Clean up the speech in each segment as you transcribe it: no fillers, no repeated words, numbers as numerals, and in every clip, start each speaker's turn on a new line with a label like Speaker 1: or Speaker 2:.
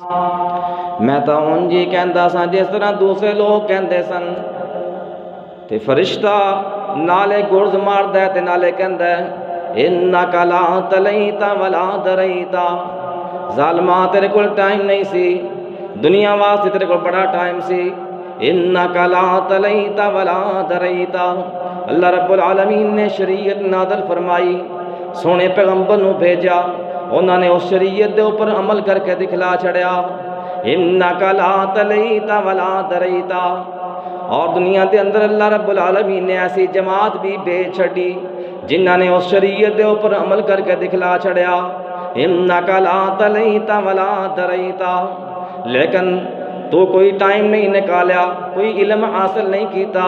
Speaker 1: میں تو انج ہی کہندا سا جس طرح دوسرے لوگ کہندے سن۔ تے فرشتہ نالے گرز ماردا ہے تے نالے کہندا ہے انک لا تلیت ولا دریت، ظالما تیرے کول ٹائم نہیں سی، دنیا واسطے تیرے کول بڑا ٹائم سی۔ انک لا تلیت ولا دریت، اللہ رب العالمین نے شریعت نازل فرمائی، سونے پیغمبر نو بھیجا، انہوں نے اس شریعت دے اوپر عمل کر کے دکھلا چھڑیا۔ انک لا تلیت ولا دریت، اور دنیا دے اندر اللہ رب العالمین نے ایسی جماعت بھی بھیج چھڑی جنہاں نے اس شریعت دے اوپر عمل کر کے دکھلا چھڑیا۔ انک لا تلیت ولا دریت، لیکن تو کوئی ٹائم نہیں نکالیا، کوئی علم حاصل نہیں کیتا۔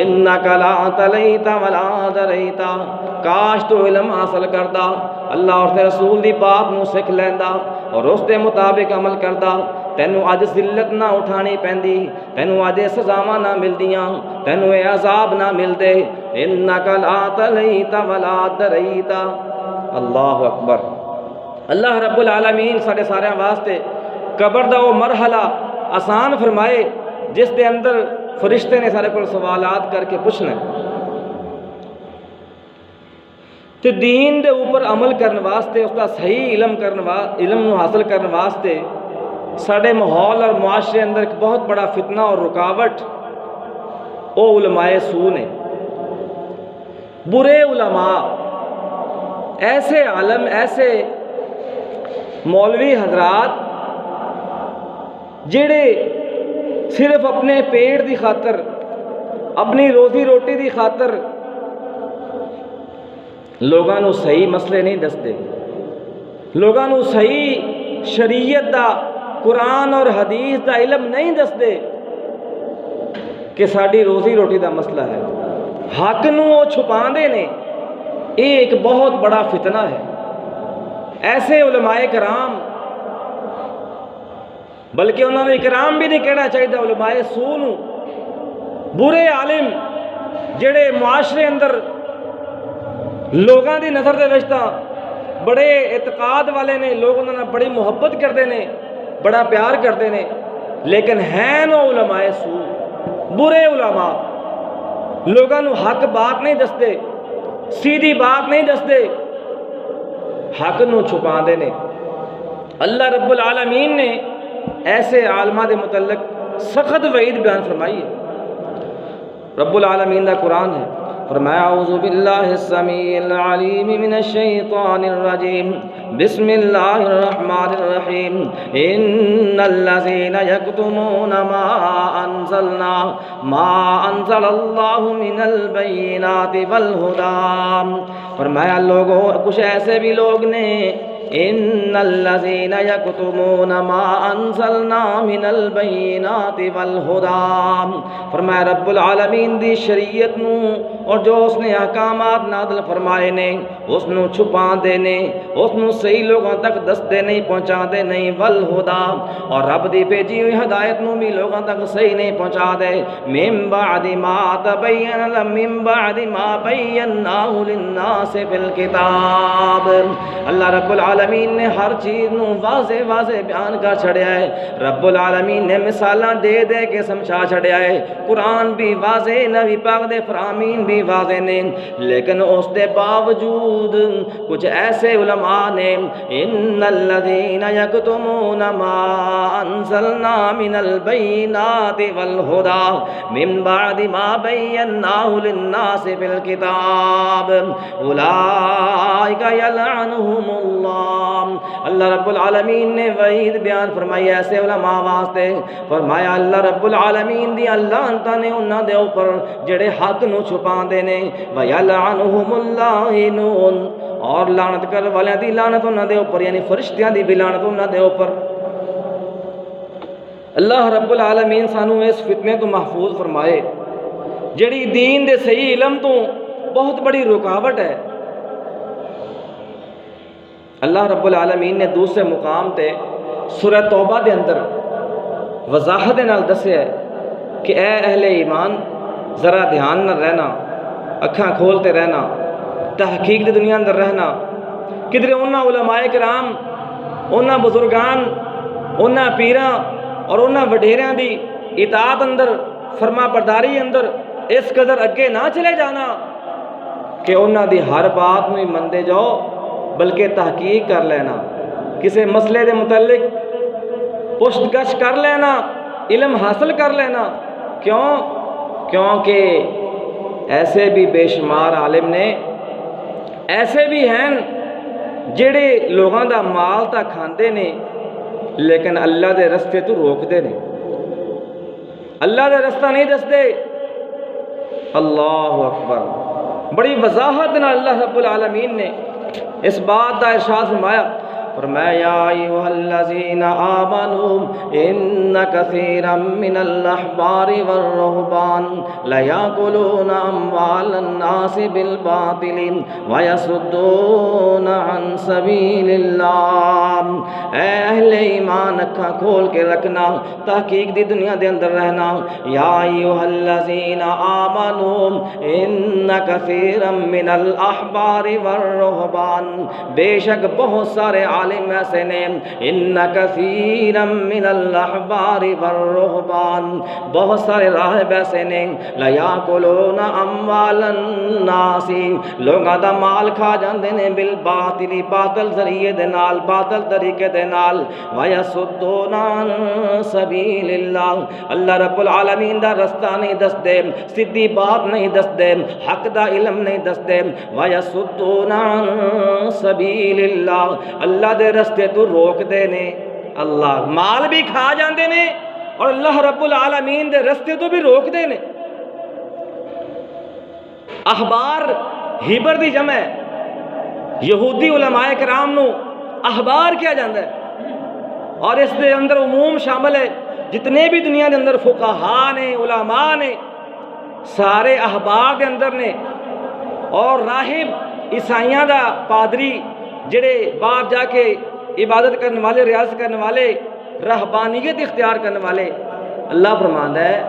Speaker 1: انک لا تلیت ولا دریت، کاش تو علم حاصل کردا، اللہ اور تے رسول دی بات نو سکھ لیندا اور اس دے مطابق عمل کردا، تینوں اج ذلت نہ اٹھانی پیندی، تینوں اج سزاواں نہ ملدیاں، تینوں اے عذاب نہ ملدے۔ انک لا تلیت ولا دریت، اللہ اکبر۔ اللہ رب العالمین ساڈے سارے واسطے قبر دا وہ مرحلہ آسان فرمائے جس دے اندر فرشتے نے سارے کو سوالات کر کے پوچھنا تے دین دے اوپر عمل کرنے واسطے، اس کا صحیح علم نو حاصل کرنے واسطے ساڑے ماحول اور معاشرے اندر ایک بہت بڑا فتنہ اور رکاوٹ او علماء سو نے۔ برے علماء، ایسے عالم، ایسے مولوی حضرات جڑے صرف اپنے پیٹ دی خاطر، اپنی روزی روٹی دی خاطر لوگاں نو صحیح مسئلے نہیں دستے، لوگاں نو صحیح شریعت دا، قرآن اور حدیث دا علم نہیں دستے کہ ساڈی روزی روٹی دا مسئلہ ہے، حق نو وہ چھپاندے نے۔ یہ ایک بہت بڑا فتنہ ہے۔ ایسے علماء کرام، بلکہ انہوں نے اکرام بھی نہیں کہنا چاہیے، علماء سو نو، برے عالم جڑے معاشرے اندر لوگاں دی نظر دے وچ تاں بڑے اعتقاد والے نے، لوگ انہوں نے بڑی محبت کرتے نے، بڑا پیار کرتے نے، لیکن ہیں نو علماء سو، برے علماء، لوگاں نو حق بات نہیں دستے، سیدھی بات نہیں دستے، حق نو چھپا دے نے۔ اللہ رب العالمین نے ایسے عالمہ دے متعلق سخت وعید بیان فرمائی ہے۔ رب العالمین دا قرآن ہے، فرمایا اعوذ باللہ السمیع العلیم من الشیطان الرجیم، بسم اللہ الرحمن الرحیم، ان الذین یکتمون ما انزل اللہ من البینات والہدی، فرمایا لوگوں کچھ ایسے بھی لوگ نے، ان الذین یکتمون ما انزلنا من البینات والہدی، فرمایا رب العالمین دی شریعت نو اور جو اس نے احکامات نازل فرمائے نے اس نو چھپا دے نے، اس نو صحیح لوگوں تک دستے نہیں، پہنچا دے نہیں، والہدی، اور رب دی بھیجی ہوئی ہدایت نو بھی لوگوں تک صحیح نہیں پہنچا دے، من بعد ما بیناہ للناس فی الکتاب۔ اللہ رب العالمین نے ہر چیز نو واضح واضح بیان کر چھڑیا ہے، رب العالمین نے مثالاں دے دے کے سمجھا چھڑیا ہے، قرآن بھی واضح، نبی پاک دے فرامین بھی واضح نے، لیکن اس دے باوجود کچھ ایسے علماء نے، ان الذین یکتمون ما انزلنا من البینات والہدی من بعد ما بیناہ للناس فی الکتاب اولئک یلعنہم اللہ۔ اللہ رب العالمین نے وعید بیان فرمائی ایسے علماء واسطے، فرمایا اللہ رب العالمین دی لعنتاں نے انہاں دے اوپر جڑے حق نو چھپا دے نے، وَيَلْعَنُهُمُ اللَّاعِنُونَ، اور لعنت کر والے دی لعنت انہاں دے اوپر، یعنی فرشتیاں دی بھی لعنت انہاں دے اوپر۔ اللہ رب العالمین سانو اس فتنے تو محفوظ فرمائے جڑی دین دے صحیح علم تو بہت بڑی رکاوٹ ہے۔ اللہ رب العالمین نے دوسرے مقام تے سورہ توبہ دے اندر وضاحت نال دسیا ہے کہ اے اہل ایمان ذرا دھیان نہ رہنا، اکھاں کھولتے رہنا، تحقیق دی دنیا اندر رہنا، کدھر انہاں علماء کرام، انہاں بزرگان انہاں پیراں اور انہاں وڈیریاں دی اطاعت اندر فرما برداری اندر اس قدر اگے نہ چلے جانا کہ انہاں دی ہر بات میں مندے جاؤ، بلکہ تحقیق کر لینا، کسی مسئلے دے متعلق پشت گچھ کر لینا، علم حاصل کر لینا۔ کیونکہ ایسے بھی بے شمار عالم نے، ایسے بھی ہیں جڑے لوگاں دا مال تا کھاندے نے لیکن اللہ دے رستے تو روک دے نے، اللہ دے رستہ نہیں دستے۔ اللہ اکبر، بڑی وضاحت نہ اللہ رب العالمین نے اس بات کا ارشاد فرمایا، فرمایا یا ایھا الذین آمنوا ان کثیرا من الاحبار والرہبان لیاکلون اموال الناس بالباطل ویصدون عن سبیل اللہ۔ اے اہل ایمان اکھاں کھول کے رکھنا، تحقیق دی دنیا دے اندر رہنا۔ یا ایھا الذین آمنوا ان کثیرا من الاحبار والرہبان، بے شک بہت سارے عالم ایسے نے، ان کثیرا من الاحبار والرہبان، بہت سارے راہب ایسے نے، لیاکلون اموال الناس، لوگاں دا مال کھا جاندے نے، بالباطل، باطل ذریعے دے نال، باطل طریقے دے نال، ویصدون عن سبیل اللہ، اللہ رب العالمین دا رستہ نہیں دسدے، سیدھی بات نہیں دسدے، حق دا علم نہیں دسدے، ویصدون عن سبیل اللہ، اللہ دے رستے تو روک دے نے۔ اللہ مال بھی کھا جاندے نے اور اللہ رب العالمین دے رستے تو بھی روک دے نے۔ احبار ہیبر دی جمع ہے، یہودی علماء کرام نو احبار کیا جاندہ ہے، اور اس دے اندر عموم شامل ہے، جتنے بھی دنیا دے اندر فقہا نے، علماء نے، سارے احبار دے اندر نے۔ اور راہب عیسائیاں دا پادری جڑے باہر جا کے عبادت کرنے والے، ریاض کرنے والے، رہبانیت اختیار کرنے والے، اللہ فرماندا ہے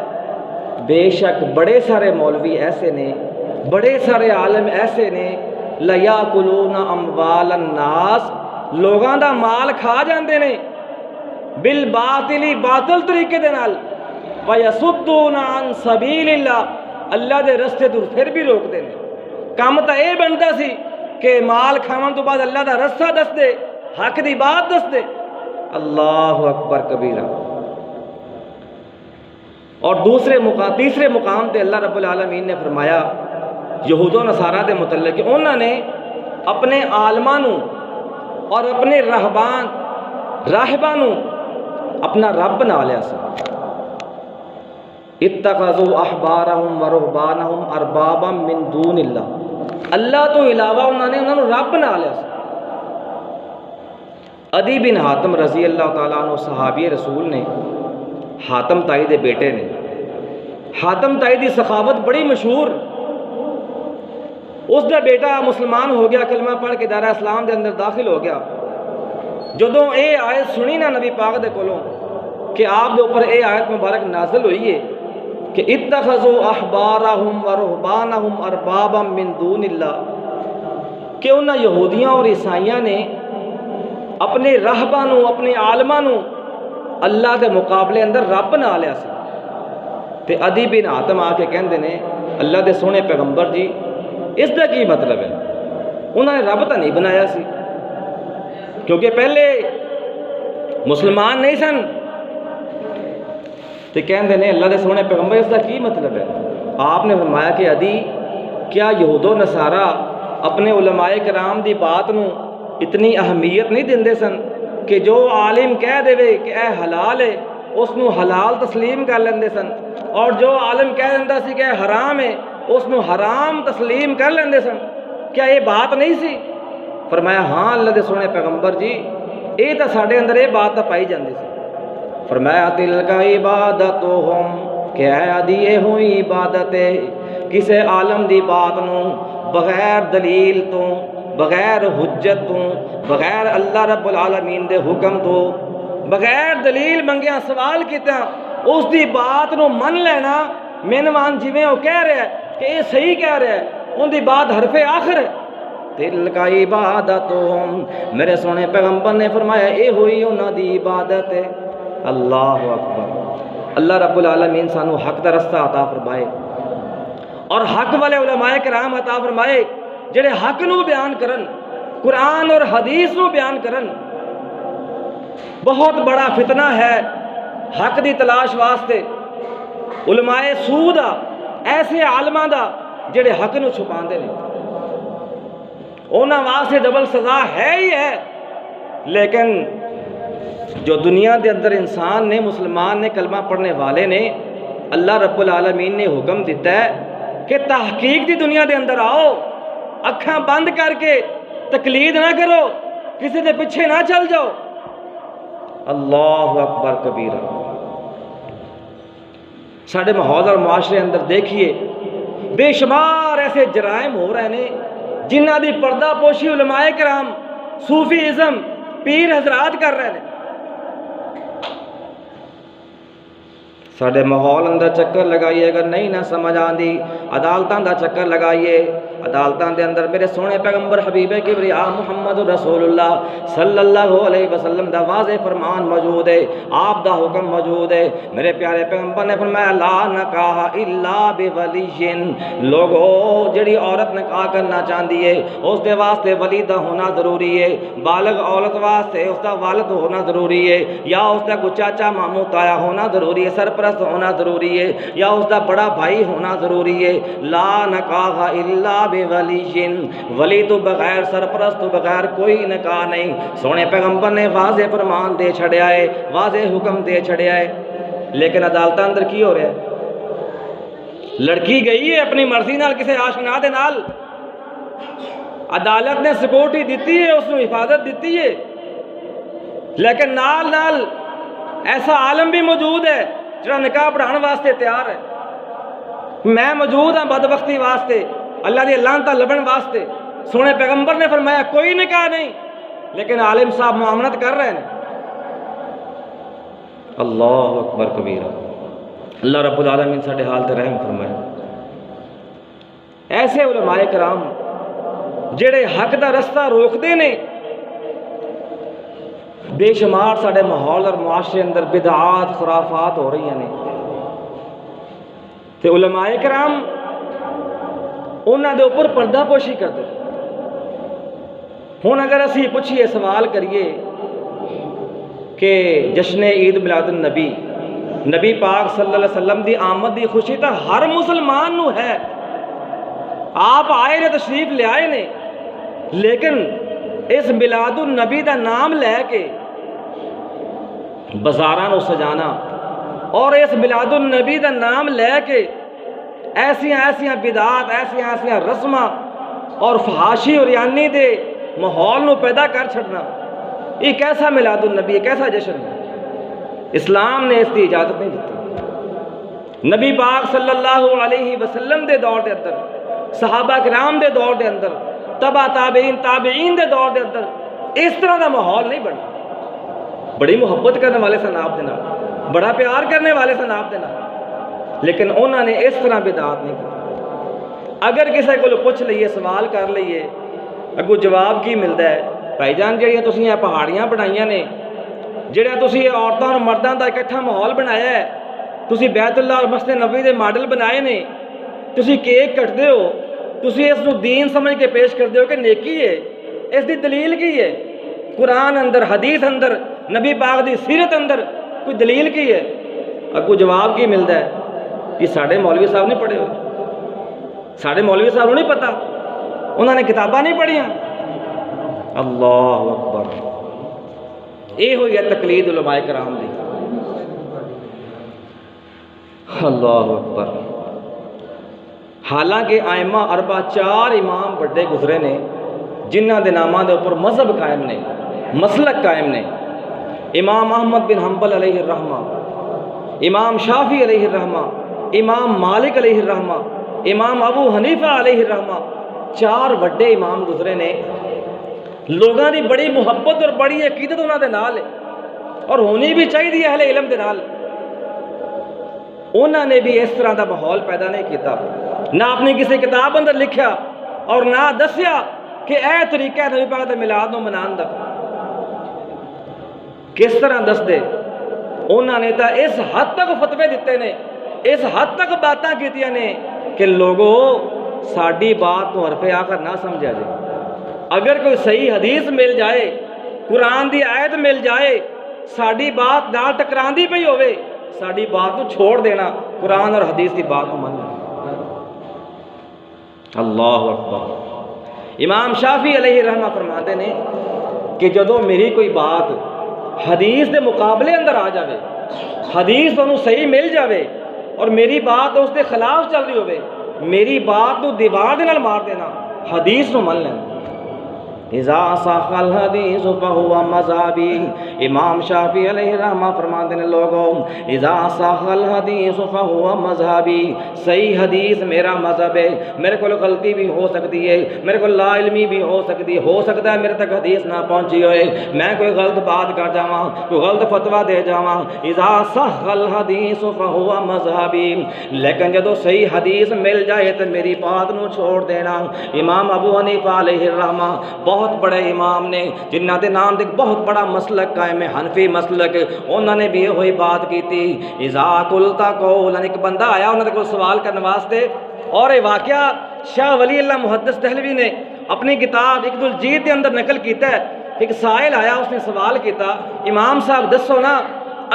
Speaker 1: بے شک بڑے سارے مولوی ایسے نے، بڑے سارے عالم ایسے نے، لیاکلون اموال الناس، لوگاں دا مال کھا جاندے نے، بالباطل، باطل طریقے دے نال، ویصدون عن سبیل اللہ، اللہ دے رستے تو پھر بھی روک دے نے۔ کام تا اے بنتا سی کہ مال کھاون تو بعد اللہ دا رستہ دس دے، حق دی بات دس دے۔ اللہ اکبر کبیرہ۔ اور تیسرے مقام تے اللہ رب العالمین نے فرمایا یہود و نصارہ دے متعلق کہ انہوں نے اپنے عالماں نو اور اپنے راہباں نو اپنا رب بنا لیا سی۔ اتخذوا احبارہم ورہبانہم اربابا من دون اللہ، اللہ تو علاوہ انہوں نے رب بنا لیا سی۔ عدی بن حاتم رضی اللہ تعالیٰ عنہ صحابی رسول نے، حاتم تائی دے بیٹے نے، حاتم تائی دی سخاوت بڑی مشہور، اس دا بیٹا مسلمان ہو گیا، کلمہ پڑھ کے دائرہ اسلام دے اندر داخل ہو گیا۔ جدوں اے آیت سنی نا نبی پاک دے کولوں کہ آپ دے اوپر اے آیت مبارک نازل ہوئی ہے کہ اتخذوا احبارہم ورہبانہم اربابا من دون اللہ، کہ انہاں یہودیاں اور عیسائیاں نے اپنے راہباں نو، اپنے عالماں نو اللہ دے مقابلے اندر رب بنا لیا سی۔ تے عدی بن حاتم آ کے کہندے نے اللہ دے سونے پیغمبر جی اس دا کی مطلب ہے؟ انہوں نے رب تو نہیں بنایا سی، کیونکہ پہلے مسلمان نہیں سن۔ تو کہندے نے اللہ دے سونے پیغمبر اس کا کی مطلب ہے؟ آپ نے فرمایا کہ عدی کیا یہود و نصارہ اپنے علماء کرام دی بات نو اتنی اہمیت نہیں دیندے سن کہ جو عالم کہہ دے کہ اے حلال ہے اس نو حلال تسلیم کر لیندے سن، اور جو عالم کہہ دیندہ سی کہ اے حرام ہے اس نو حرام تسلیم کر لیندے سن؟ کیا یہ بات نہیں سی؟ فرمایا ہاں اللہ دے سونے پیغمبر جی یہ تو ساڈے اندر یہ بات تو پائی جاندی سی۔ فرمایا تلک عبادتہم، کہ اے عدی یہ ہوئی عبادت ہے کسے عالم دی بات نو بغیر دلیل تو، بغیر حجت تو، بغیر اللہ رب العالمین دے حکم تو، بغیر دلیل منگیا سوال کیتا اس دی بات نو من لینا، مینوان جویں وہ کہہ رہا ہے کہ یہ صحیح کہہ رہا ہے، ان دی بات حرف آخر ہے، تلک عبادتہم، میرے سونے پیغمبر نے فرمایا اے ہوئی انہاں دی عبادت ہے۔ اللہ اکبر۔ اللہ رب العالمین سانو حق دا رستہ عطا فرمائے اور حق والے علماء کرام عطا فرمائے جڑے حق نو بیان کرن، قرآن اور حدیث نو بیان کرن۔ بہت بڑا فتنہ ہے حق دی تلاش واسطے علماء سو دا، ایسے عالماں دا جڑے حق نو چھپاندے نے، انہاں واسطے ڈبل سزا ہے ہی ہے۔ لیکن جو دنیا دے اندر انسان نے، مسلمان نے، کلمہ پڑھنے والے نے، اللہ رب العالمین نے حکم دیتا ہے کہ تحقیق دی دنیا دے اندر آؤ، اکھاں بند کر کے تقلید نہ کرو، کسی دے پیچھے نہ چل جاؤ۔ اللہ اکبر کبیرہ۔ ساڑھے ماحول اور معاشرے اندر دیکھیے بے شمار ایسے جرائم ہو رہے ہیں جنہ دی پردہ پوشی علماء کرام، صوفی ازم، پیر حضرات کر رہے ہیں۔ ساڑھے ماحول اندر چکر لگائیے، اگر نہیں نہ سمجھ آندی عدالتاں دا چکر لگائیے۔ عدالتاں دے اندر میرے سونے پیغمبر حبیب کبریا محمد رسول اللہ صلی اللہ علیہ وسلم دا واضح فرمان موجود ہے، آپ دا حکم موجود ہے۔ میرے پیارے پیغمبر نے فرمایا لا نکاح الا بولی، لوگو جڑی عورت نکاح کرنا چاہتی ہے اس دے واسطے ولی دا ہونا ضروری ہے، بالغ عورت واسطے اس دا والد ہونا ضروری ہے، یا اس دا کوئی چاچا ماموں تایا ہونا ضروری ہے، سرپرست ہونا ضروری ہے، یا اس دا بڑا بھائی ہونا ضروری ہے۔ لا نکاح الا بولی، ولی تو بغیر، سرپرست تو بغیر کوئی نکاح نہیں۔ سونے پیغمبر نے واضح فرمان دے چھڑیا ہے، واضح حکم دے چھڑیا ہے۔ لیکن عدالت اندر کی ہو رہا ہے؟ لڑکی گئی ہے اپنی مرضی نال کسی آشنا دے نال، عدالت نے سکیورٹی دیتی ہے، اس کو حفاظت دیتی ہے، لیکن نال نال ایسا عالم بھی موجود ہے جڑا نکاح پڑھانے واسطے تیار ہے۔ میں موجود ہاں بدبختی واسطے، اللہ دی لعنتاں لبن واسطے۔ سونے پیغمبر نے فرمایا کوئی نکاح نہیں، لیکن عالم صاحب معاملت کر رہے ہیں۔ اللہ اکبر کبیرہ۔ اللہ رب العالمین ساڈے حال تے رحم فرمائے۔ ایسے علماء کرام جڑے حق دا رستہ روکدے نے، بے شمار ساڈے ماحول اور معاشرے اندر بدعات، خرافات ہو رہی ہیں تے علماء کرام انہاں دے اوپر پردہ پوشی کرتے۔ ہن اگر اسی پوچھیے، سوال کریے کہ جشن عید میلاد النبی، نبی پاک صلی اللہ علیہ وسلم دی آمد دی خوشی تو ہر مسلمان نو ہے، آپ آئے نے، تشریف لے آئے نے، لیکن اس میلاد النبی دا نام لے کے بازاراں نو سجانا اور اس میلاد النبی دا نام لے کے ایسیاں بدعات، ایسیاں رسماں اور فحاشی اور یعنی دے ماحول نو پیدا کر چھڑنا، یہ کیسا میلاد النبی ہے، کیسا جشن ہے؟ اسلام نے اس کی اجازت نہیں دیتی۔ نبی پاک صلی اللہ علیہ وسلم دے دور دے اندر، صحابہ کرام دے دور دے اندر، تبع تابعین دے دور دے اندر اس طرح دا ماحول نہیں بنا۔ بڑی محبت کرنے والے سن آپ دے نال، بڑا پیار کرنے والے سن آپ دے نال، لیکن انہوں نے اس طرح بدعات نہیں کی۔ اگر کسی کو پوچھ لئیے، سوال کر لئیے، اگو جواب کی ملتا ہے؟ بھائی جان جڑیاں تسی یہ پہاڑیاں بنائیاں نے، جڑیاں تسی یہ عورتوں اور مردوں کا اکٹھا ماحول بنایا ہے، تسی بیت اللہ اور مسجد نبوی دے ماڈل بنائے نے، تسی کیک کٹتے ہو، تسی اس نو دین سمجھ کے پیش کرتے ہو کہ نیکی ہے، اس دی دلیل کی ہے؟ قرآن اندر، حدیث اندر، نبی پاک دی سیرت اندر کوئی دلیل کی ہے؟ اگو جواب کی ملتا ہے کہ ساڑھے مولوی صاحب نہیں پڑھے ہوئے، ساڑھے مولوی صاحب کو نہیں پتا، انہوں نے کتاباں نہیں پڑھیاں۔ اللہ اکبر۔ یہ ہوئی ہے تقلید علماء کرام دی۔ اللہ اکبر۔ حالانکہ ائمہ اربعہ 4 امام بڑے گزرے نے جنہ دے ناماں دے اوپر مذہب قائم نے، مسلک قائم نے۔ امام احمد بن حنبل علیہ الرحمہ، امام شافعی علیہ الرحمہ، امام مالک علیہ الرحمہ، امام ابو حنیفہ علیہ الرحمہ، 4 بڑے امام گزرے نے۔ لوگاں دی بڑی محبت اور بڑی عقیدت انہاں دے نال ہے، اور ہونی بھی چاہیے اہل علم دے نال۔ انہاں نے بھی اس طرح دا ماحول پیدا نہیں کیتا، نہ اپنی کسی کتاب اندر لکھیا اور نہ دسیا کہ اے طریقہ نبی پاک دے میلاد نو منان دا کس طرح دس دے انہوں نے تو اس حد تک فتوے دیتے نے، اس حد تک باتاں کیتیاں نے کہ لوگوں ساڑی بات کو حرف آخر نہ سمجھا جائے۔ اگر کوئی صحیح حدیث مل جائے، قرآن دی آیت مل جائے، ساڑی بات نال ٹکران دی پئی ہوئے، ساڑی بات کو چھوڑ دینا، قرآن اور حدیث دی بات کو مان لینا۔ اللہ اکبر۔ امام شافعی علیہ رحمہ فرماتے ہیں کہ جدو میری کوئی بات حدیث دے مقابلے اندر آ جاوے، حدیث انہوں صحیح مل جاوے اور میری بات اس دے خلاف چل رہی ہوئے، میری بات تو دیوار دے نال مار دینا، حدیث نو مان لینا۔ اذا صح الحدیث فہو مذہبی، امام شافعی علیہ رحمہ فرماتے ہیں لوگوں اذا صح الحدیث فہو مذہبی، صحیح حدیث میرا مذہب ہے، میرے کو غلطی بھی ہو سکتی ہے، میرے کو لا علمی بھی ہو سکتی، ہو سکتا ہے میرے تک حدیث نہ پہنچی ہوئے، میں کوئی غلط بات کر جاواں، کوئی غلط فتویٰ دے جاواں، اذا صح الحدیث فہو مذہبی، لیکن جدو صحیح حدیث مل جائے تو میری بات نو چھوڑ دینا۔ امام ابو حنیفہ علیہ الرحمہ بہت بڑے امام نے جنہ دے نام دے بہت بڑا مسلک قائم ہے، حنفی مسلک، انہوں نے بھی یہ ہوئی بات کی تھی۔ اذا قلتا قولا، ایک بندہ آیا انہوں نے کوئی سوال کرنے واسطے، اور یہ واقعہ شاہ ولی اللہ محدث دہلوی نے اپنی کتاب اقد الجید کے اندر نقل کیتا ہے کہ ایک سائل آیا، اس نے سوال کیتا، امام صاحب دسو نا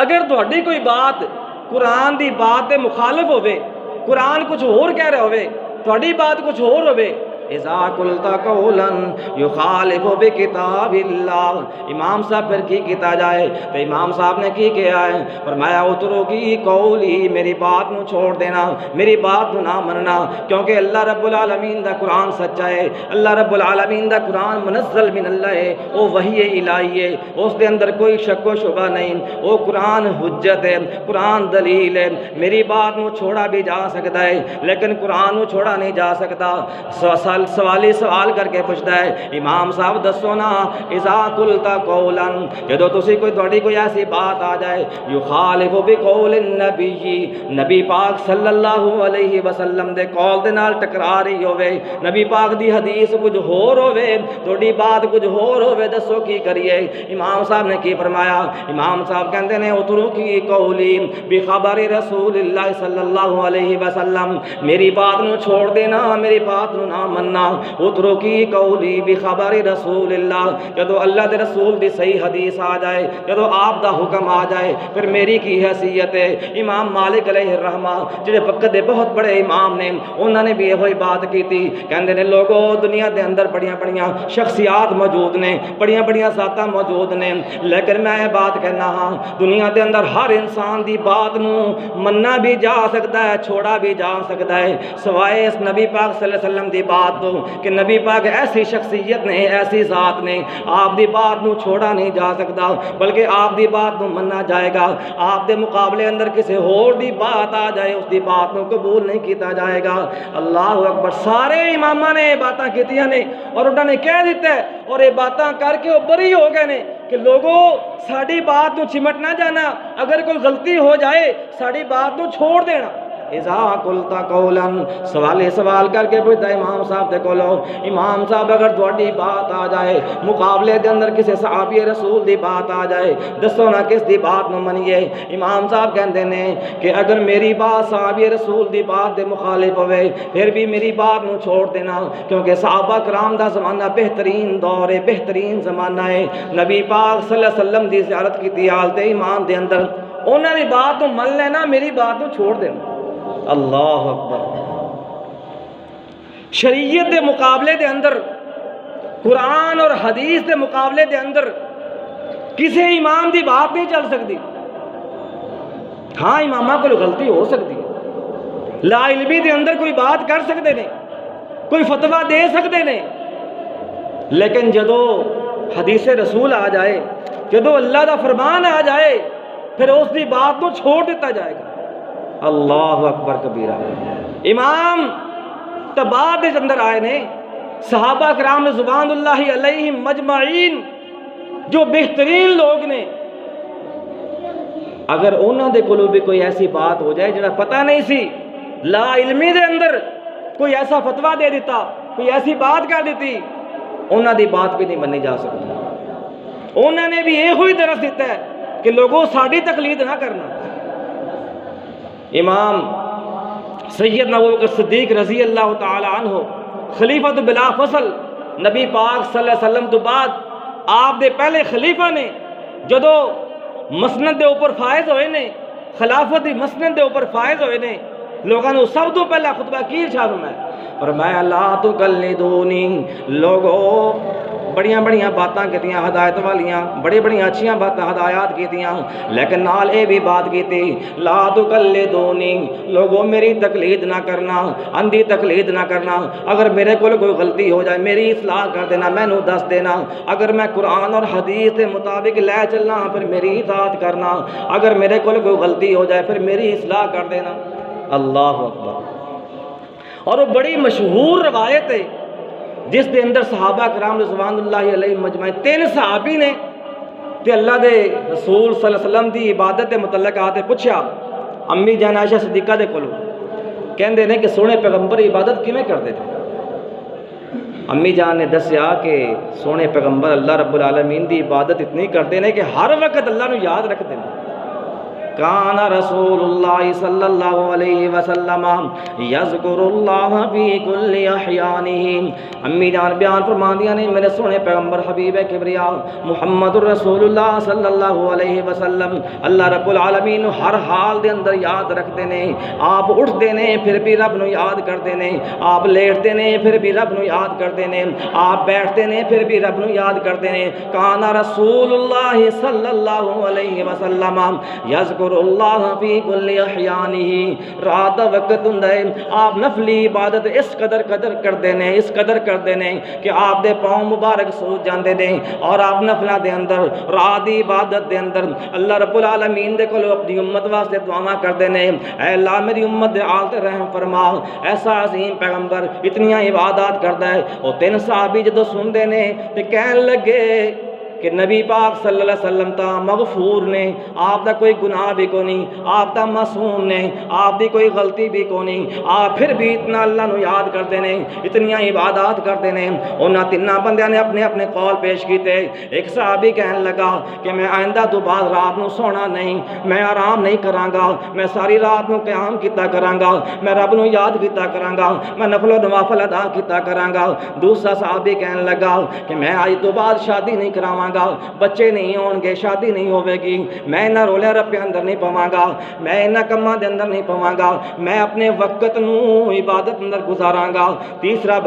Speaker 1: اگر تہاڈی کوئی بات قرآن دی بات دے مخالف ہوئے، قرآن کچھ اور کہہ رہے ہوئے، تہاڈی بات کچھ اور ہوئے، اذا قلتا قولا یخالف بکتاب اللہ، امام صاحب پھر کی کیتا جائے؟ تو امام صاحب نے کی کیا ہے؟ فرمایا اترکی قولی، میری بات نو چھوڑ دینا، میری بات نو نہ مننا، کیونکہ اللہ رب العالمین دا قرآن سچا ہے، اللہ رب العالمین دا قرآن منزل من اللہ ہے، وہ وحی الہی ہے، اس دے اندر کوئی شک و شبہ نہیں، وہ قرآن حجت ہے، قرآن دلیل ہے، میری بات نو چھوڑا بھی جا سکتا ہے لیکن قرآن نو چھوڑا نہیں جا سکتا۔ سوالی سوال کر کے پوچھتا ہے امام صاحب دسو نا اذا قلتا قولا، جدو تسی کوئی ایسی بات آ جائے یخالف بقول النبی، نبی پاک صلی اللہ علیہ وسلم دے قول دے نال ٹکرا رہی ہوئے، نبی پاک دی حدیث کچھ ہور ہوئے، تھوڑی بات کچھ ہور ہوئے، دسو کی کریے؟ امام صاحب نے کی فرمایا؟ امام صاحب کہندے نے اترکی قولی بخبر رسول اللہ صلی اللہ علیہ وسلم، میری بات نو چھوڑ دینا، میری بات نو نہ مننا، اترکی قولی بخبر رسول اللہ، جدو اللہ دے رسول دی صحیح حدیث آ جائے، جدو آپ دا حکم آ جائے، پھر میری کی حیثیت ہے؟ امام مالک علیہ الرحمہ جڑے وقت دے بہت بڑے امام نے، انہوں نے بھی یہ بات کی تھی، کہندے نے لوگوں دنیا دے اندر بڑیاں بڑیاں شخصیات موجود نے، بڑیاں بڑیاں ذاتاں موجود نے، لیکن میں یہ بات کہنا ہاں دنیا دے اندر ہر انسان دی بات نو مننا بھی جا سکتا ہے، چھوڑا بھی جا سکتا ہے، سوائے اس نبی پاک صلی اللہ علیہ وسلم دی بات تو، کہ نبی پاک ایسی شخصیت نے، ایسی ذات نے، آپ دی بات نو چھوڑا نہیں جا سکتا بلکہ آپ دی بات نو مننا جائے گا، آپ دے مقابلے اندر کسی اور دی بات آ جائے اس دی بات نو قبول نہیں کیتا جائے گا۔ اللہ اکبر۔ سارے امامہ نے یہ باتاں کیتیاں نے اور انہوں نے کہہ دیتا ہے، اور یہ باتاں کر کے وہ بری ہو گئے نے کہ لوگوں ساڑی بات نو چمٹ نہ جانا، اگر کوئی غلطی ہو جائے ساڑی بات نو چھوڑ دینا۔ اذا قلتا قولا، سوال کر کے پوچھتا امام صاحب دے کولو، امام صاحب اگر تہاڈی بات آ جائے مقابلے دے اندر کسی صحابی رسول دی بات آ جائے، دسو نا کس دی بات نو منیے؟ امام صاحب کہندے نے کہ اگر میری بات صحابی رسول دی بات دے مخالف ہوئے پھر بھی میری بات نو چھوڑ دینا، کیونکہ صحابہ کرام دا زمانہ بہترین دور ہے، بہترین زمانہ ہے، نبی پاک صلی اللہ علیہ وسلم دی زیارت کی حالت ایمان دے اندر انہاں دی بات نو من لینا، میری بات نو چھوڑ دینا۔ اللہ اکبر۔ شریعت دے مقابلے دے اندر، قرآن اور حدیث دے مقابلے دے اندر کسی امام دی بات نہیں چل سکتی۔ ہاں امامہ کو غلطی ہو سکتی ہے، لا علمی دے اندر کوئی بات کر سکتے نے، کوئی فتویٰ دے سکتے نے، لیکن جدو حدیث رسول آ جائے، جدو اللہ دا فرمان آ جائے پھر اس دی بات کو چھوڑ دیتا جائے گا۔ اللہ اکبر کبیرہ۔ امام تباد کے اندر آئے نے، صحابہ کرام رضوان اللہ علیہم مجمعین جو بہترین لوگ نے، اگر انہوں دے کولو بھی کوئی ایسی بات ہو جائے جڑا پتہ نہیں سی، لا علمی دے اندر کوئی ایسا فتویٰ دے دیتا، کوئی ایسی بات کر دیتی، انہوں دی بات بھی نہیں منی جا سکتی۔ انہوں نے بھی یہ ہوئی درس دیتا ہے کہ لوگوں ساڑی تقلید نہ کرنا۔ امام سیدنا ابو بکر صدیق رضی اللہ تعالی عنہ خلیفۃ بلا فصل نبی پاک صلی اللہ علیہ وسلم تو بعد آپ دے پہلے خلیفہ نے جدو مسند دے اوپر فائز ہوئے نے، خلافت دی مسند دے اوپر فائز ہوئے نے، لوگوں نے سب تو پہلا خطبہ کی ارشاد فرمایا، فرمایا لا تقلدونی، لوگوں بڑیاں بڑیاں باتاں کیتیاں ہدایت والیاں، بڑی بڑی اچھیاں باتاں ہدایات کیتیاں، لیکن نال اے بھی بات کیتی لا تقلدونی، لوگوں میری تقلید نہ کرنا، اندھی تقلید نہ کرنا، اگر میرے کو کوئی غلطی ہو جائے میری اصلاح کر دینا، میں نو دس دینا، اگر میں قرآن اور حدیث کے مطابق لے چلنا پھر میری اطاعت کرنا، اگر میرے کو کوئی غلطی ہو جائے پھر میری اصلاح کر دینا۔ اللہ اکبر۔ اور وہ بڑی مشہور روایت ہے جس دے اندر صحابہ کرام رضوان اللہ علیہ مجمعین 3 صحابی نے تے اللہ دے رسول صلی اللہ علیہ وسلم دی عبادت دے متعلق آتے پوچھا امی جان عائشہ صدیقہ دے کولو، کہندے نے کہ سونے پیغمبر عبادت کیویں کرتے تھے؟ امی جان نے دسیا کہ سونے پیغمبر اللہ رب العالمین دی عبادت اتنی کرتے ہیں کہ ہر وقت اللہ نو یاد رکھتے ہیں۔ کان رسول اللہ صلی اللہ علیہ وسلم یذکر اللہ فی کل احیانہ، امی جان بیان فرماندیاں نے میرے سونے پیغمبر حبیب کبریا محمد الرسول اللہ صلی اللہ علیہ وسلم اللہ رب العالمین ہر حال دے اندر یاد رکھتے ہیں۔ آپ اٹھتے ہیں پھر بھی رب نو یاد کرتے ہیں، آپ لیٹتے ہیں پھر بھی رب نو یاد کرتے ہیں، آپ بیٹھتے ہیں پھر بھی رب نو یاد کرتے ہیں۔ کان رسول اللہ صلی اللہ علیہ وسلم یذکر اللہ فی کل احیانہ، رات وقت ہوندا ہے آپ نفلی عبادت اس قدر کرتے ہیں، اس قدر کرتے ہیں کہ آپ دے پاؤں مبارک سو جاندے نے، اور آپ نفلہ دے اندر رات دی عبادت دے اندر اللہ رب العالمین دے کولو اپنی امت واسطے دعاواں کرتے ہیں، اے اللہ میری امت دے حال تے رحم فرما۔ ایسا عظیم پیغمبر اتنیاں عبادات کرتا ہے۔ وہ 3 صحابی جدو سندے نے تے کہن لگے کہ نبی پاک صلی اللہ علیہ وسلم تا مغفور نے، آپ دا کوئی گناہ بھی کو نہیں، آپ دا معصوم نے، آپ دی کوئی غلطی بھی کو نہیں، آپ پھر بھی اتنا اللہ نو یاد کرتے ہیں، اتنیاں عبادات کرتے ہیں۔ انہاں 3 بندیاں نے اپنے اپنے قول پیش کیتے۔ ایک صحابی کہنے لگا کہ میں آئندہ تو بعد رات نو سونا نہیں، میں آرام نہیں کراں گا، میں ساری رات نو قیام کیتا کراں گا، میں رب نو یاد کیتا کراں گا، میں نفل و نوافل ادا کیتا کراں گا۔ دوسرا صحابی کہنے لگا کہ میں آج تو بعد شادی نہیں کراواں گا، بچے نہیں ہون گے، شادی نہیں ہوے گی، میں انہاں رولے رپے اندر نہیں پواں گا، میں انہاں کماں دے اندر نہیں پواں گا، میں اپنے وقت نو عبادت اندر گزاراں گا۔ تیسرا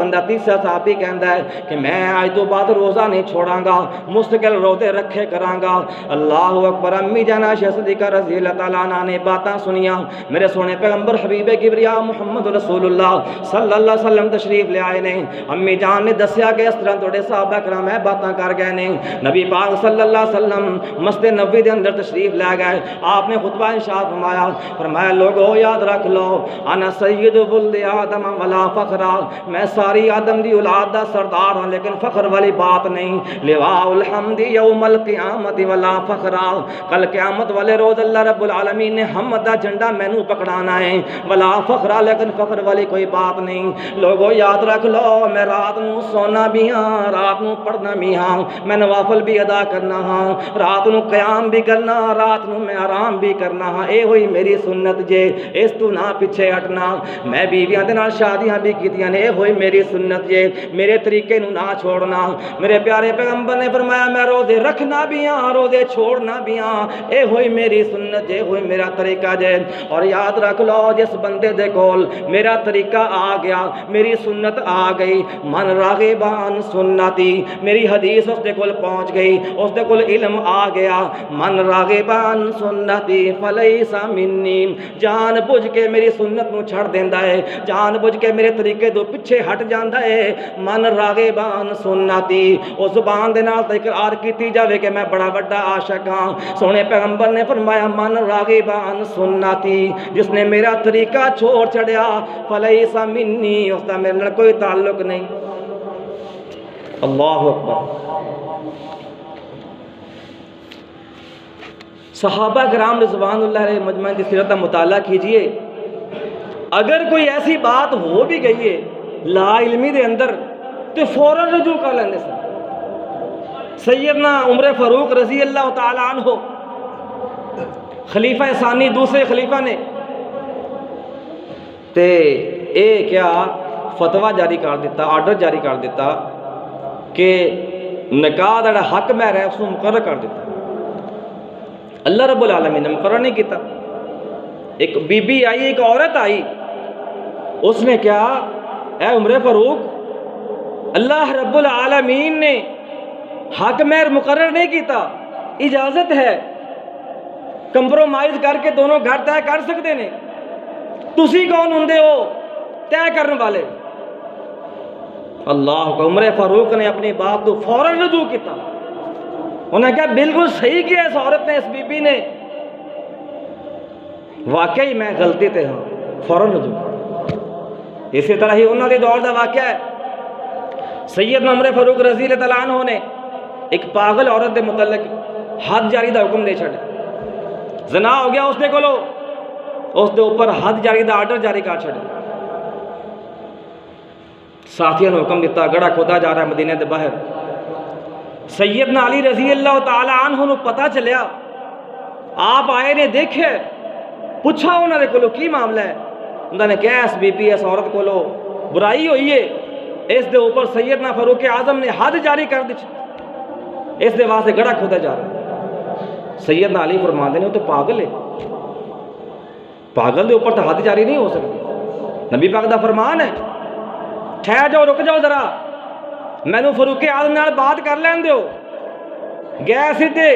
Speaker 1: صحابی کہندا ہے کہ میں آج تو بعد روزہ نہیں چھوڑاں گا، مستقل روزے رکھے کراں گا۔ اللہ اکبر۔ امی جان عائشہ صدیقہ رضی اللہ تعالیٰ عنہ نے باتاں سنیاں، میرے سونے پیغمبر حبیب کبریا محمد رسول اللہ صلی اللہ علیہ وسلم تشریف لے آئے نے۔ امی جان نے دسیا کہ اس طرح تھوڑے صحابہ کرام ہے باتاں کر گئے نے۔ نبی پاک صلی اللہ علیہ وسلم مسجد نبوی دے اندر تشریف لے گئے، آپ نے خطبہ ارشاد فرمایا لوگو یاد رکھ لو انا سید ولد آدم ولا فخر، میں ساری آدم دی اولاد دا سردار ہوں لیکن فخر والی بات نہیں۔ لواء الحمد یوم القیامت ولا فخر، کل قیامت والے روز اللہ رب العالمین نے حمد دا جھنڈا مینوں پکڑانا ہے، ولا فخر لیکن فخر والی کوئی بات نہیں۔ لوگو یاد رکھ لو میں رات نو سونا بھی ہاں، رات نو پڑھنا بھی ہاں، میں نوافل بھی ادا کرنا ہاں، رات نو قیام بھی کرنا، رات نو میں آرام بھی کرنا ہاں، اے ہوئی میری سنت جے، اس تو نہ پیچھے ہٹنا۔ میں بیویاں دے نال شادیاں بھی کیتیاں نے، اے ہوئی میری سنت جے، میرے طریقے نو نہ چھوڑنا۔ میرے پیارے پیغمبر نے فرمایا میں روزے رکھنا بھی ہاں، روزے چھوڑنا بھی ہاں، اے ہوئی میری سنت جے، ہوئی میرا طریقہ جے۔ اور یاد رکھ لو جس بندے دے کول میرا طریقہ آ گیا، میری سنت آ گئی، من راغب عن سنتی، میری حدیث اس دے کول پہنچ گئی، اس دے کول علم آ گیا، من راغب عن سنتی فلیس منی، جان بوجھ کے میری سنت نو چھڑ دیندا ہے، جان بوجھ کے میرے طریقے تو پیچھے ہٹ جاندا ہے۔ من راغب عن سنتی، او زبان دے نال اقرار کیتی جاوے کہ میں بڑا بڑا عاشق ہاں۔ سونے پیغمبر نے فرمایا من راغب عن سنتی، جس نے میرا طریقہ چھوڑ چھڑیا فلیس منی، اس دا میرے نال کوئی تعلق نہیں۔ اللہ اکبر۔ صحابہ کرام رضوان اللہ علیہ مجمعین کی سیرت کا مطالعہ کیجئے، اگر کوئی ایسی بات ہو بھی گئی ہے لا علمی دے اندر تو فوراً رجوع کر لیندے سن۔ سیدنا عمر فاروق رضی اللہ تعالیٰ عنہ خلیفہ ثانی دوسرے خلیفہ نے تے اے کیا فتویٰ جاری کر دیتا، آرڈر جاری کر دیتا کہ نکاح دا حق مہر ہے اس کو مقرر کر دیتا۔ اللہ رب العالمین نے مقرر نہیں کیتا۔ ایک بی بی آئی، ایک عورت آئی، اس نے کیا، اے عمر فاروق، اللہ رب العالمین نے حق مہر مقرر نہیں کیتا، اجازت ہے، کمپرومائز کر کے دونوں گھر طے کر سکتے ہیں، تسی کون ہوندے ہو طے کرنے والے؟ اللہ کو عمر فاروق نے اپنی بات تو فوراً رجوع کیتا۔ انہوں نے کہا بالکل صحیح کیا اس عورت نے، اس بی بی نے، واقعی میں غلطی تے ہاں، فوراً رجوع۔ اسی طرح ہی انہوں نے دور دا واقعہ ہے، سیدنا عمر فاروق رضی اللہ عنہ نے ایک پاگل عورت دے متعلق حد جاری دا حکم دے چھڑے، زنا ہو گیا اس نے کولو، اس دے اوپر حد جاری دا آرڈر جاری کر چھڑے۔ ساتھیوں نے حکم دیتا، گڑا کھودا جا رہا ہے مدینے دے باہر۔ سیدنا علی رضی اللہ تعالی عنہ نو پتہ چلیا، آپ آئے نے دیکھے، پوچھا انہوں نے کولو کی معاملہ ہے، انہوں نے کہا اس بی بی اس عورت کولو برائی ہوئی ہے، اس دے اوپر سیدنا فاروق اعظم نے حد جاری کر دی، اس دے واسطے گڑا کھودا جا رہا ہے۔ سیدنا علی فرماندے نے وہ تو پاگل ہے، پاگل دے اوپر تو حد جاری نہیں ہو سکتی، نبی پاک دا فرمان ہے، ٹھہر جاؤ، رک جاؤ ذرا، میں نے فاروق اعظم نال بات کر لین دیو۔ گئے سیدھے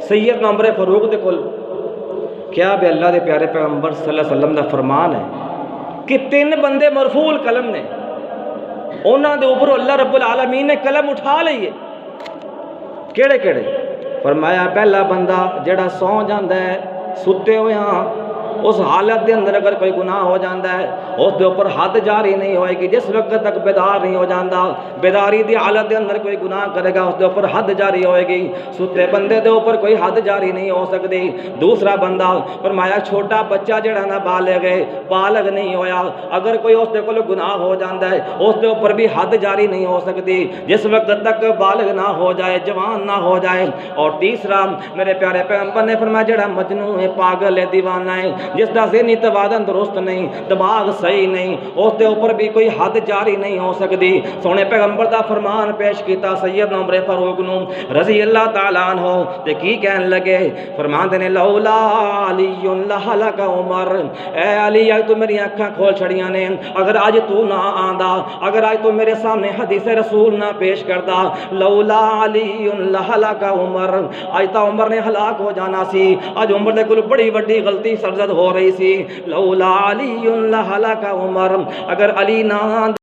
Speaker 1: سیدنا عمر فاروق دے کول، کیا بے اللہ دے پیارے پیغمبر صلی اللہ علیہ وسلم دا فرمان ہے کہ 3 بندے مرفوع القلم نے، انہاں دے اوپر اللہ رب العالمین نے قلم اٹھا لئیے، کیڑے کیڑے؟ فرمایا پہلا بندہ جڑا سو جاندا ہے ستے ہوئے ہاں، اس حالت دے اندر اگر کوئی گناہ ہو جاندہ ہے اس دے اوپر حد جاری نہیں ہوئے گی، جس وقت تک بیدار نہیں ہو جاندہ، بیداری دی حالت دے اندر کوئی گناہ کرے گا اس دے اوپر حد جاری ہوئے گی، ستے بندے دے اوپر کوئی حد جاری نہیں ہو سکتی۔ دوسرا بندہ فرمایا چھوٹا بچہ جڑا نہ بالغ نہیں ہویا، اگر کوئی اس دے کول گناہ ہو جاندہ ہے اس دے اوپر بھی حد جاری نہیں ہو سکتی جس وقت تک بالغ نہ ہو جائے، جوان نہ ہو جائے۔ اور تیسرا میرے پیارے پیغمبر نے فرمایا جڑا مجنون ہے، پاگل ہے، دیوانہ ہے، جس دا ذہنی توازن درست نہیں، دماغ صحیح نہیں، اس دے اوپر بھی کوئی حد جاری نہیں ہو سکتی۔ سونے پیغمبر دا فرمان پیش کیتا سیدنا عمر فاروق نو رضی اللہ تعالیٰ عنہ، تے کی کہن لگے، فرمان دینے لولا علی لہلک عمر، اے علی آج تو میری آنکھاں کھول چھڑیاں نے، اگر آج تو نہ آندا، اگر آج تو میرے سامنے حدیث رسول نہ پیش کردا، لولا علی لہلک عمر، آج تا عمر نے ہلاک ہو جانا سی، آج عمر دے کول بڑی وڈی غلطی سرزد ہو رہی سی، لولا علی لہلک عمر، اگر علی نہ